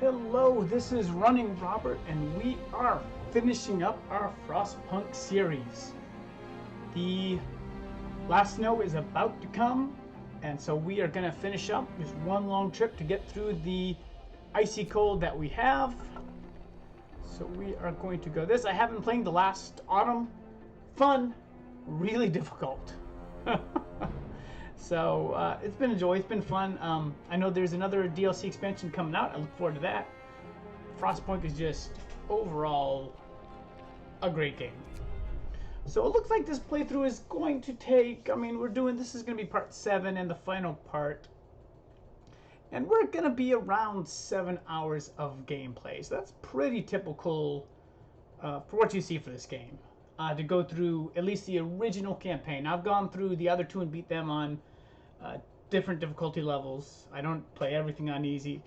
Hello, this is Running Robert, and we are finishing up our Frostpunk series. The last snow is about to come, and so we are going to finish up this one long trip to get through the icy cold that we have. So we are going to go this. I have been playing the last autumn. Fun, really difficult. So it's been a joy. It's been fun. I know there's another DLC expansion coming out. I look forward to that. Frostpunk is just overall a great game. So it looks like this playthrough is going to take, this is going to be part 7 and the final part. And we're going to be around 7 hours of gameplay. So that's pretty typical for what you see for this game. To go through at least the original campaign. I've gone through the other two and beat them on different difficulty levels. I don't play everything on easy.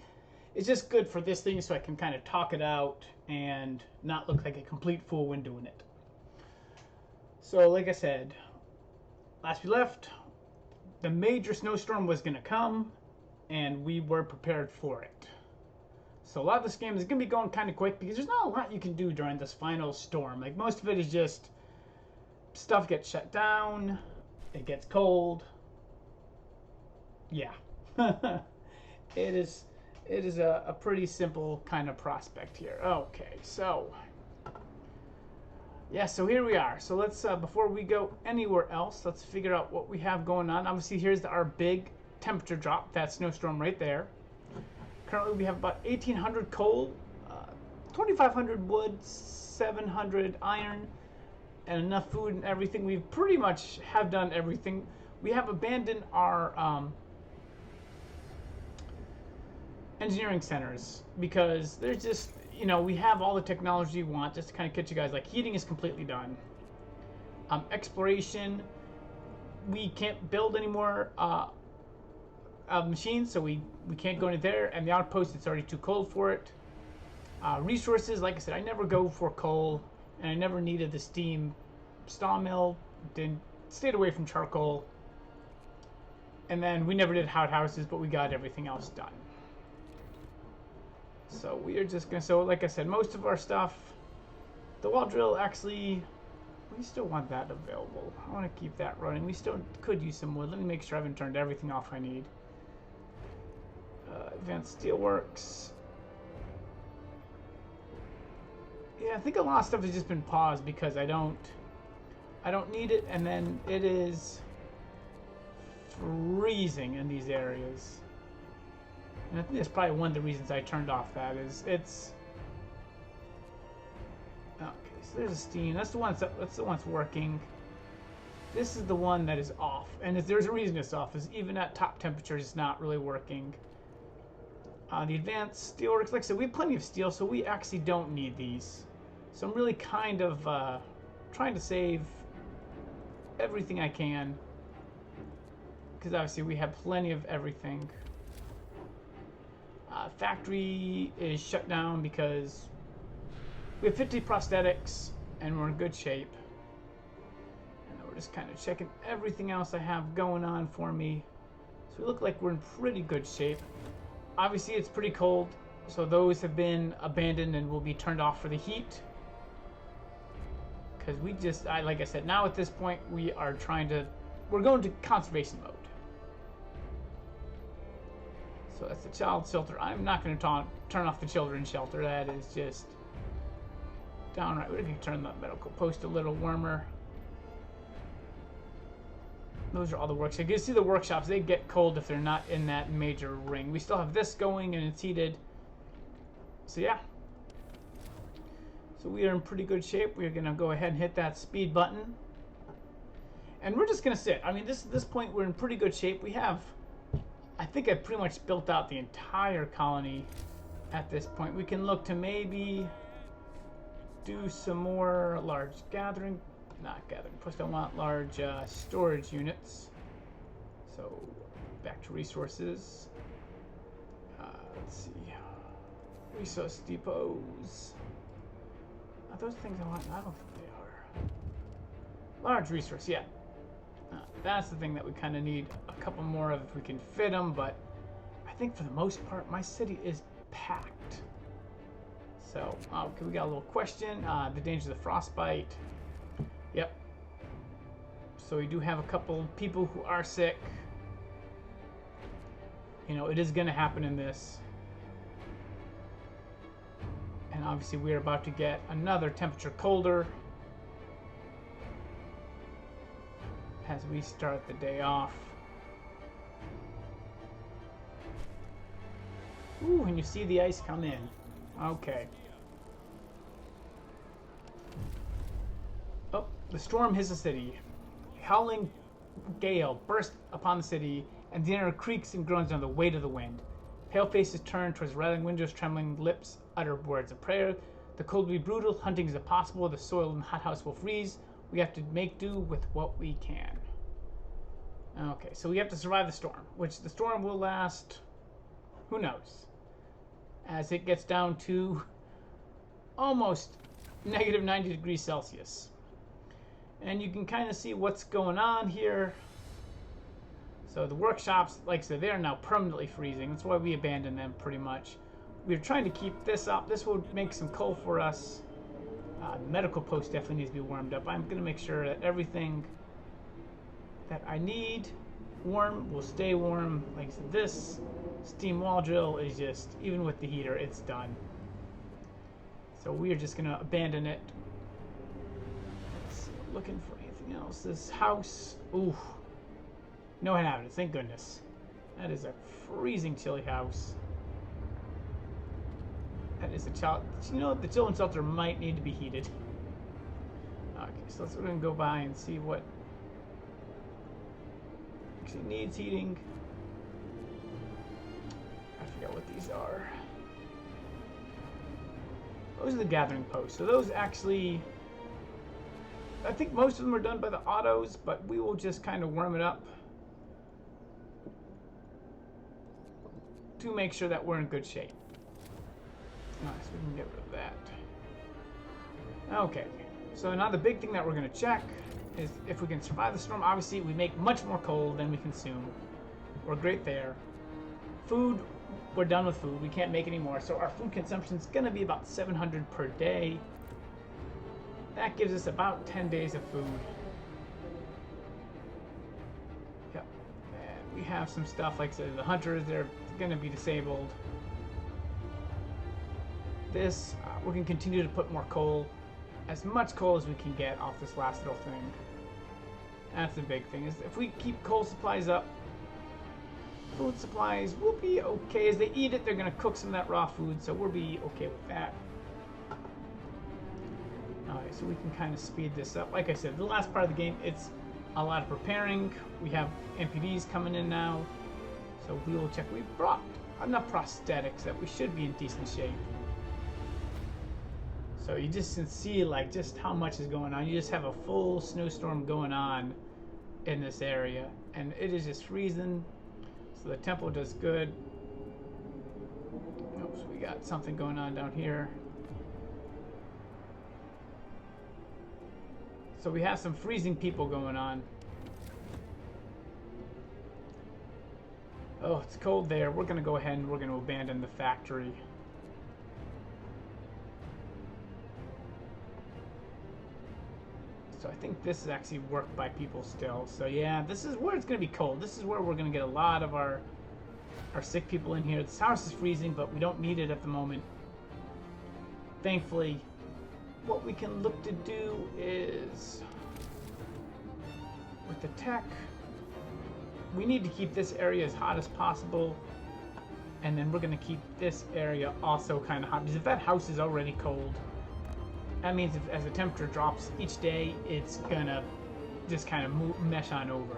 It's just good for this thing so I can kind of talk it out and not look like a complete fool when doing it. So like I said, last we left, the major snowstorm was going to come and we were prepared for it. So a lot of this game is going to be going kind of quick because there's not a lot you can do during this final storm. Like most of it is just stuff gets shut down, it gets cold. Yeah. It is a pretty simple kind of prospect here. Okay, so yeah, so here we are. So let's before we go anywhere else, let's figure out what we have going on. Obviously here's our big temperature drop, that snowstorm right there. Currently we have about 1,800 coal, 2,500 wood, 700 iron, and enough food and everything. We pretty much have done everything. We have abandoned our engineering centers because there's just, we have all the technology we want. Just to kind of catch you guys, like heating is completely done. Exploration, we can't build any more machines, so we can't go into there, and the outpost, it's already too cold for it. Resources, like I said, I never go for coal, and I never needed the steam sawmill. Stayed away from charcoal, and then we never did outhouses, but we got everything else done. So we are just gonna, so like I said, most of our stuff, the wall drill, actually we still want that available. I want to keep that running. We still could use some wood. Let me make sure I haven't turned everything off I need. Advanced Steelworks. Yeah, I think a lot of stuff has just been paused because I don't need it, and then it is freezing in these areas. And I think that's probably one of the reasons I turned off that is it's okay. So there's a steam. That's the one that's working. This is the one that is off, and there's a reason it's off. Is even at top temperatures, it's not really working. The advanced steelworks, like I said, we have plenty of steel, so we actually don't need these. So I'm really kind of trying to save everything I can, because obviously we have plenty of everything. Factory is shut down because we have 50 prosthetics and we're in good shape. And then we're just kind of checking everything else I have going on for me. So we look like we're in pretty good shape. Obviously it's pretty cold, so those have been abandoned and will be turned off for the heat. Because we just, like I said, now at this point we're going to conservation mode. So that's the child shelter. I'm not going to turn off the children's shelter. That is just downright. We're going to turn the medical post a little warmer. Those are all the workshops. You can see the workshops, they get cold if they're not in that major ring. We still have this going and it's heated. So yeah. So we are in pretty good shape. We're going to go ahead and hit that speed button. And we're just going to sit. This point we're in pretty good shape. We have, I think I pretty much built out the entire colony at this point. We can look to maybe do some more large gathering. Not gathering, plus I want large storage units. So back to resources. Let's see. Resource depots. Are those things I want? I don't think they are. Large resource, yeah. That's the thing that we kind of need a couple more of if we can fit them, but I think for the most part my city is packed. So, okay, we got a little question. The danger of the frostbite. Yep. So we do have a couple people who are sick. You know, it is going to happen in this. And obviously we're about to get another temperature colder as we start the day off. Ooh, and you see the ice come in. Okay. Oh, the storm hits the city. A howling gale burst upon the city, and the air creaks and groans under the weight of the wind. Pale faces turn towards rattling windows, trembling lips utter words of prayer. The cold will be brutal, hunting is impossible, the soil in the hothouse will freeze. We have to make do with what we can. Okay, so we have to survive the storm, which the storm will last, who knows, as it gets down to almost negative 90 degrees Celsius. And you can kind of see what's going on here. So the workshops, like I said, they are now permanently freezing. That's why we abandoned them pretty much. We're trying to keep this up. This will make some coal for us. The medical post definitely needs to be warmed up. I'm going to make sure that everything that I need warm will stay warm. Like I said, this steam wall drill is just, even with the heater, it's done. So we are just going to abandon it. Let's see, looking for anything else. This house, ooh, no inhabitants, thank goodness. That is a freezing chilly house. That is a child. You know, the children's shelter might need to be heated. Okay, so we're going to go by and see what actually needs heating. I forget what these are. Those are the gathering posts. So those actually, I think most of them are done by the autos, but we will just kind of warm it up to make sure that we're in good shape. Nice, we can get rid of that. Okay, so now the big thing that we're going to check is if we can survive the storm. Obviously, we make much more coal than we consume. We're great there. Food, we're done with food. We can't make any more, so our food consumption is going to be about 700 per day. That gives us about 10 days of food. Yep. And we have some stuff like the hunters, they're going to be disabled. This, we're going to continue to put more coal, as much coal as we can get off this last little thing. That's the big thing, is if we keep coal supplies up, food supplies will be okay. As they eat it, they're going to cook some of that raw food, so we'll be okay with that. Alright, so we can kind of speed this up. Like I said, the last part of the game, it's a lot of preparing. We have MPDs coming in now, so we will check. We brought enough prosthetics that we should be in decent shape. So you just can see like just how much is going on. You just have a full snowstorm going on in this area, and it is just freezing. So the tempo does good. Oops, we got something going on down here. So we have some freezing people going on. Oh, it's cold there. We're gonna go ahead and we're gonna abandon the factory. So I think this is actually worked by people still. So yeah, this is where it's going to be cold. This is where we're going to get a lot of our sick people in here. This house is freezing, but we don't need it at the moment. Thankfully, what we can look to do is, with the tech, we need to keep this area as hot as possible. And then we're going to keep this area also kind of hot, because if that house is already cold, that means as the temperature drops each day, it's gonna just kind of mesh on over.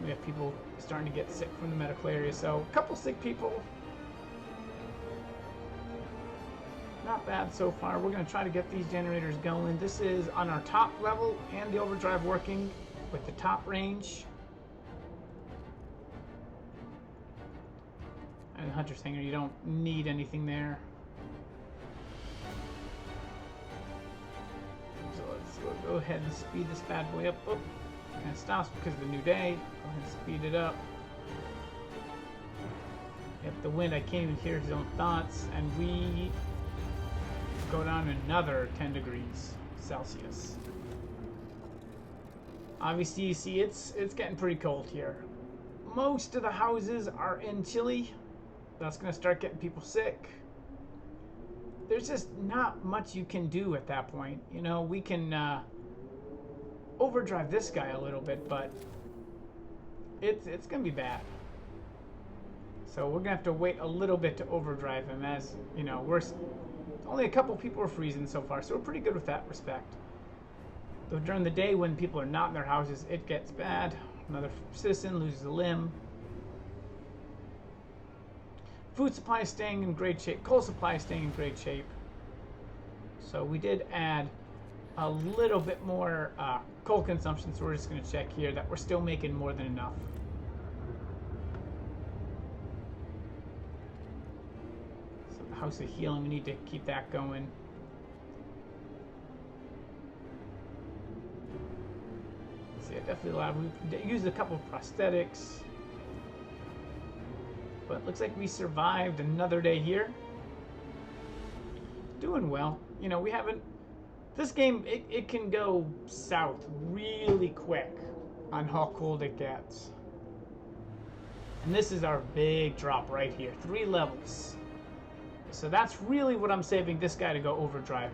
We have people starting to get sick from the medical area, so a couple sick people. Not bad so far. We're gonna try to get these generators going. This is on our top level and the overdrive working with the top range. And the Hunter's Hangar, you don't need anything there. We'll go ahead and speed this bad boy up. Oh, kind of stops because of the new day. Go ahead and speed it up. Yep, the wind, I can't even hear his own thoughts, and we go down another 10 degrees Celsius. Obviously, you see it's getting pretty cold here. Most of the houses are in Chile. That's going to start getting people sick. There's just not much you can do at that point. You know, we can overdrive this guy a little bit, but it's going to be bad. So we're going to have to wait a little bit to overdrive him, as, you know, only a couple people are freezing so far, so we're pretty good with that respect. Though during the day when people are not in their houses, it gets bad. Another citizen loses a limb. Food supply is staying in great shape. Coal supply is staying in great shape. So we did add a little bit more coal consumption, so we're just going to check here that we're still making more than enough. So House of Healing, we need to keep that going. Yeah, definitely allowed. We used a couple of prosthetics, but it looks like we survived another day here. Doing well. You know, we haven't. This game, it can go south really quick on how cold it gets. And this is our big drop right here, 3 levels. So that's really what I'm saving this guy to go overdriving.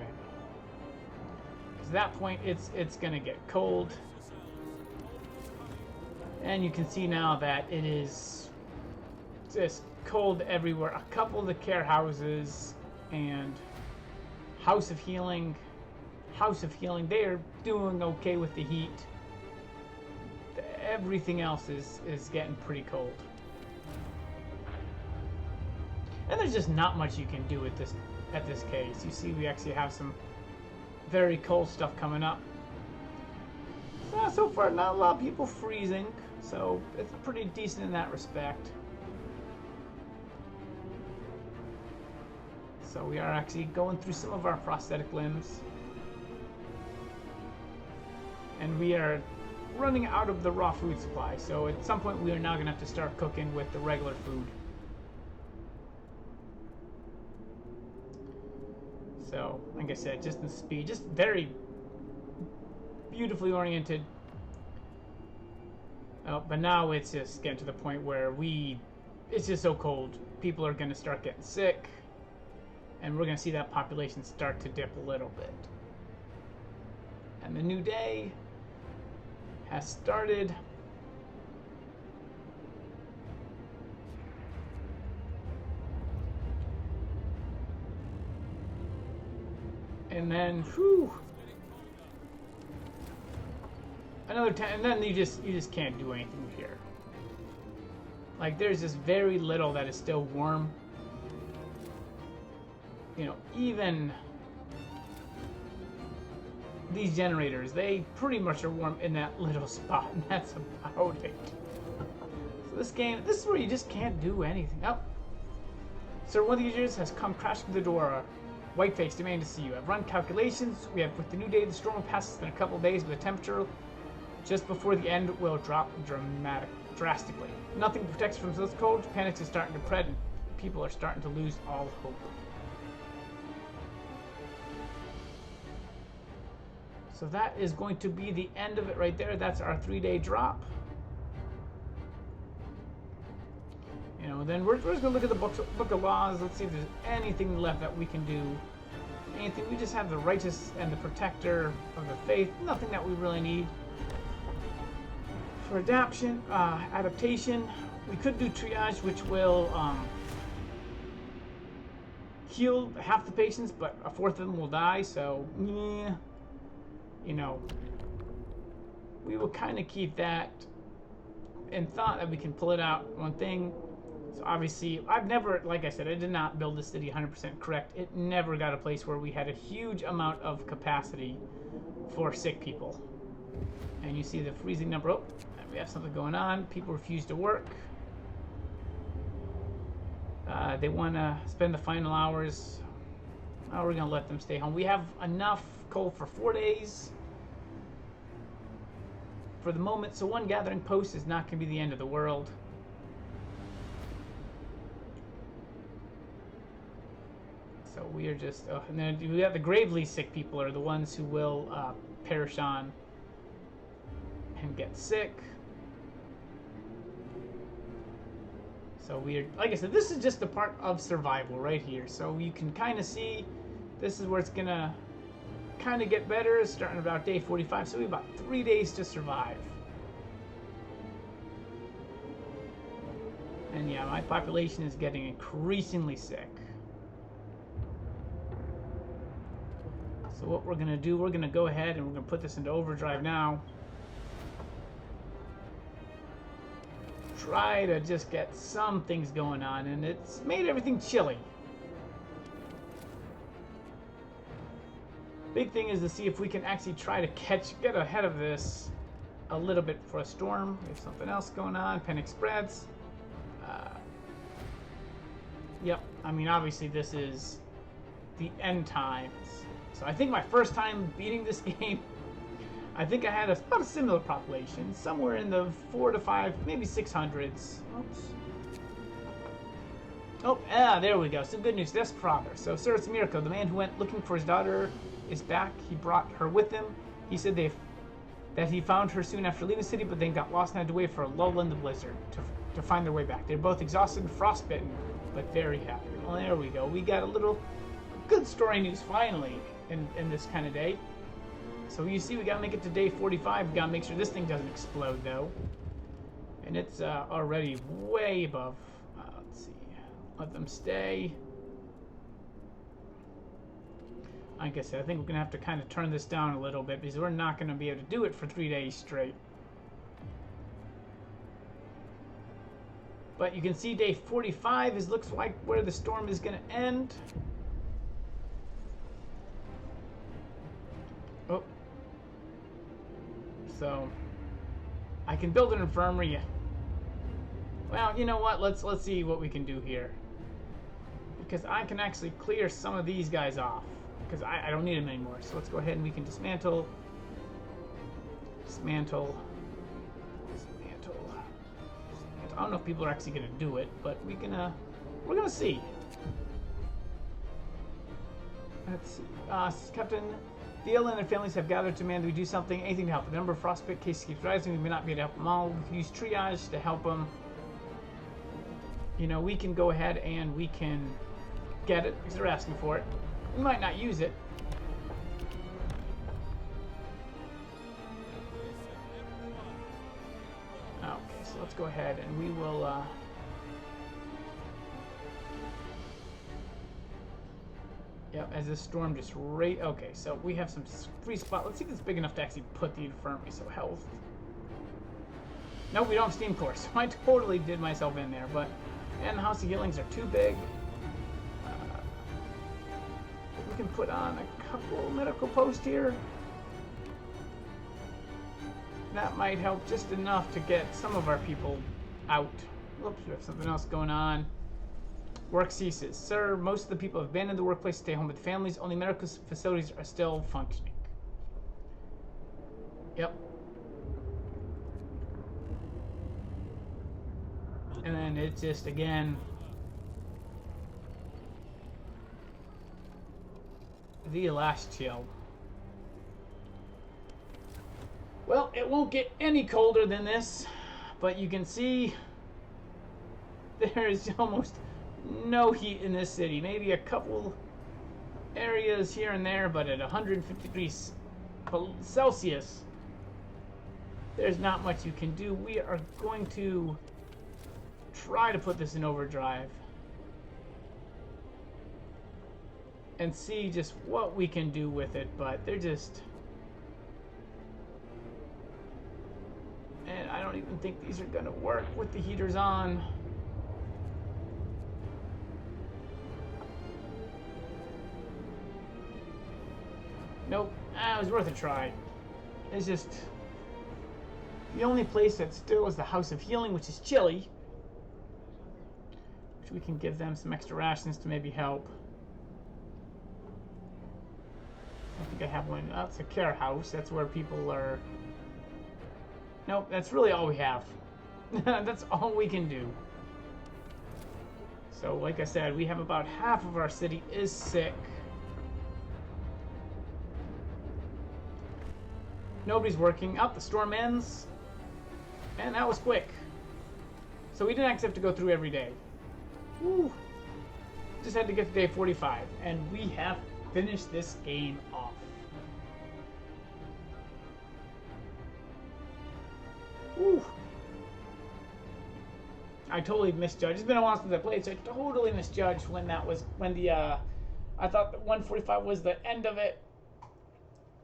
Because at that point, it's gonna get cold. And you can see now that it is just cold everywhere. A couple of the care houses and House of Healing, they are doing okay with the heat. Everything else is getting pretty cold. And there's just not much you can do at this case. You see we actually have some very cold stuff coming up. So far, not a lot of people freezing, so it's pretty decent in that respect. So we are actually going through some of our prosthetic limbs. And we are running out of the raw food supply, so at some point we are now going to have to start cooking with the regular food. So, like I said, just the speed, just very beautifully oriented. But now it's just getting to the point where it's just so cold. People are going to start getting sick. And we're going to see that population start to dip a little bit. And the new day has started. And then, whew. Another 10, and then you just can't do anything here. Like, there's just very little that is still warm. You know, even these generators, they pretty much are warm in that little spot, and that's about it. So this game, this is where you just can't do anything. Oh, sir, one of the users has come crashing through the door. Whiteface, demanding to see you. I've run calculations. We have, with the new day, the storm will pass us in a couple of days, but the temperature just before the end will drop drastically. Nothing protects from this cold. Panic is starting to spread, and people are starting to lose all hope. So that is going to be the end of it right there. That's our 3-day drop. You know, then we're just going to look at the book of laws. Let's see if there's anything left that we can do. Anything. We just have the righteous and the protector of the faith. Nothing that we really need. For adaptation, we could do triage, which will heal half the patients, but a fourth of them will die. So, yeah, you know, we will kind of keep that in thought that we can pull it out. One thing. So obviously, I've never, like I said, I did not build the city 100% correct. It never got a place where we had a huge amount of capacity for sick people. And you see the freezing number. Oh, we have something going on. People refuse to work. They want to spend the final hours. Oh, we're going to let them stay home. We have enough coal for 4 days for the moment. So 1 gathering post is not going to be the end of the world. So we are just, and then we have the gravely sick people are the ones who will perish on and get sick. So we're, like I said, this is just a part of survival right here. So you can kind of see this is where it's gonna kind of get better, starting about day 45. So we have about 3 days to survive. And yeah, my population is getting increasingly sick. So what we're gonna do, we're gonna go ahead and we're gonna put this into overdrive now. Try to just get some things going on, and it's made everything chilly. Big thing is to see if we can actually try to get ahead of this a little bit for a storm. We have something else going on, panic spreads. Yep, I mean obviously this is the end times. So I think my first time beating this game, I think I had about a similar population, somewhere in the 4 to 5, maybe 600s. Oops. Oh, there we go. Some good news. That's progress. So, Sir, it's Mirko. The man who went looking for his daughter is back. He brought her with him. He said that he found her soon after leaving the city, but then got lost and had to wait for a lull in the blizzard to find their way back. They're both exhausted and frostbitten, but very happy. Well, there we go. We got a little good story news finally in this kind of day. So you see, we gotta make it to day 45. We gotta make sure this thing doesn't explode, though. And it's already way above. Let's see. Let them stay. Like I said, I think we're gonna have to kind of turn this down a little bit because we're not gonna be able to do it for 3 days straight. But you can see day 45 looks like where the storm is gonna end. Oh. So I can build an infirmary. Well, you know what? Let's see what we can do here. Because I can actually clear some of these guys off. Because I don't need them anymore. So let's go ahead and we can dismantle. Dismantle. I don't know if people are actually gonna do it, but we're gonna see. Let's see. Captain, Thiel and their families have gathered to demand that we do something, anything to help. The number of frostbite cases keeps rising. We may not be able to help them all. We can use triage to help them. You know, we can go ahead and we can get it because they're asking for it. We might not use it. Okay, so let's go ahead and we will. Yep, as this storm just okay, so we have some free spot. Let's see if it's big enough to actually put the infirmary. So health. Nope, we don't have steam cores. So I totally did myself in there, but and the house of healings are too big. We can put on a couple medical posts here. That might help just enough to get some of our people out. Whoops, we have something else going on. Work ceases. Sir, most of the people have abandoned the workplace to stay home with families. Only medical facilities are still functioning. Yep. And then it's just, again, the last chill. Well, it won't get any colder than this, but you can see there is almost no heat in this city. Maybe a couple areas here and there, but at 150 degrees Celsius, there's not much you can do. We are going to try to put this in overdrive and see just what we can do with it, but they're just... And I don't even think these are going to work with the heaters on. Nope, it was worth a try. It's just... The only place that still is the House of Healing, which is chilly. Which we can give them some extra rations to maybe help. I think I have one. That's a care house. That's where people are... Nope, that's really all we have. That's all we can do. So, like I said, we have about half of our city is sick. Nobody's working. Out, the storm ends. And that was quick. So we didn't actually have to go through every day. Woo. Just had to get to day 45. And we have finished this game off. Woo. I totally misjudged. It's been a while since I played, so I totally misjudged when that was, when the, I thought that 145 was the end of it.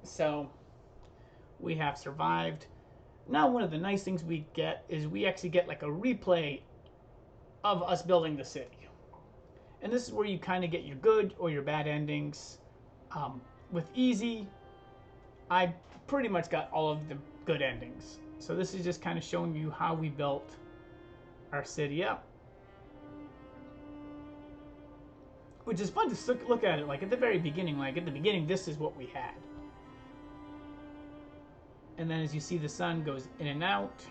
So, we have survived. Now, one of the nice things we get is we actually get like a replay of us building the city. And this is where you kind of get your good or your bad endings. With easy, I pretty much got all of the good endings. So this is just kind of showing you how we built our city up. Which is fun to look at it, like at the very beginning. Like at the beginning, this is what we had. And then as you see, the sun goes in and out.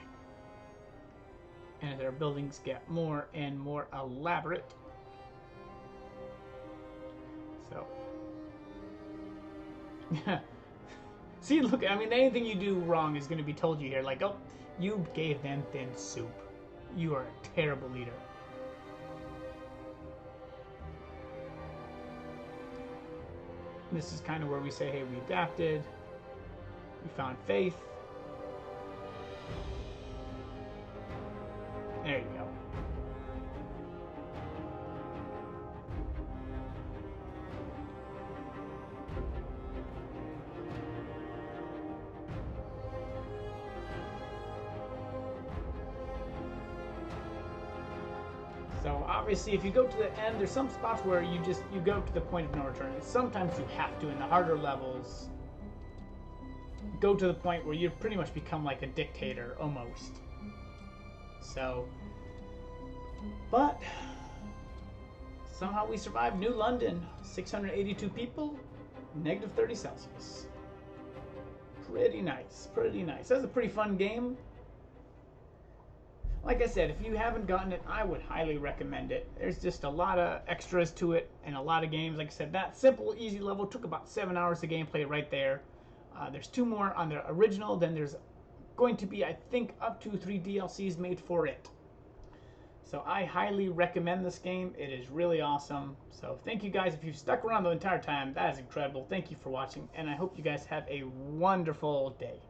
And as our buildings get more and more elaborate. So. See, look, I mean, anything you do wrong is going to be told you here. Like, oh, you gave them thin soup. You are a terrible leader. And this is kind of where we say, hey, we adapted. We found faith. There you go. So obviously, if you go to the end, there's some spots where you go to the point of no return. And sometimes you have to in the harder levels go to the point where you pretty much become like a dictator almost. So, but somehow we survived. New London, 682 people, negative 30 Celsius. Pretty nice, pretty nice. That's a pretty fun game. Like I said, if you haven't gotten it, I would highly recommend it. There's just a lot of extras to it and a lot of games. Like I said, that simple, easy level took about 7 hours of gameplay right there. There's 2 more on the original. Then there's going to be, I think, up to 3 DLCs made for it. So I highly recommend this game. It is really awesome. So thank you guys. If you've stuck around the entire time, that is incredible. Thank you for watching, and I hope you guys have a wonderful day.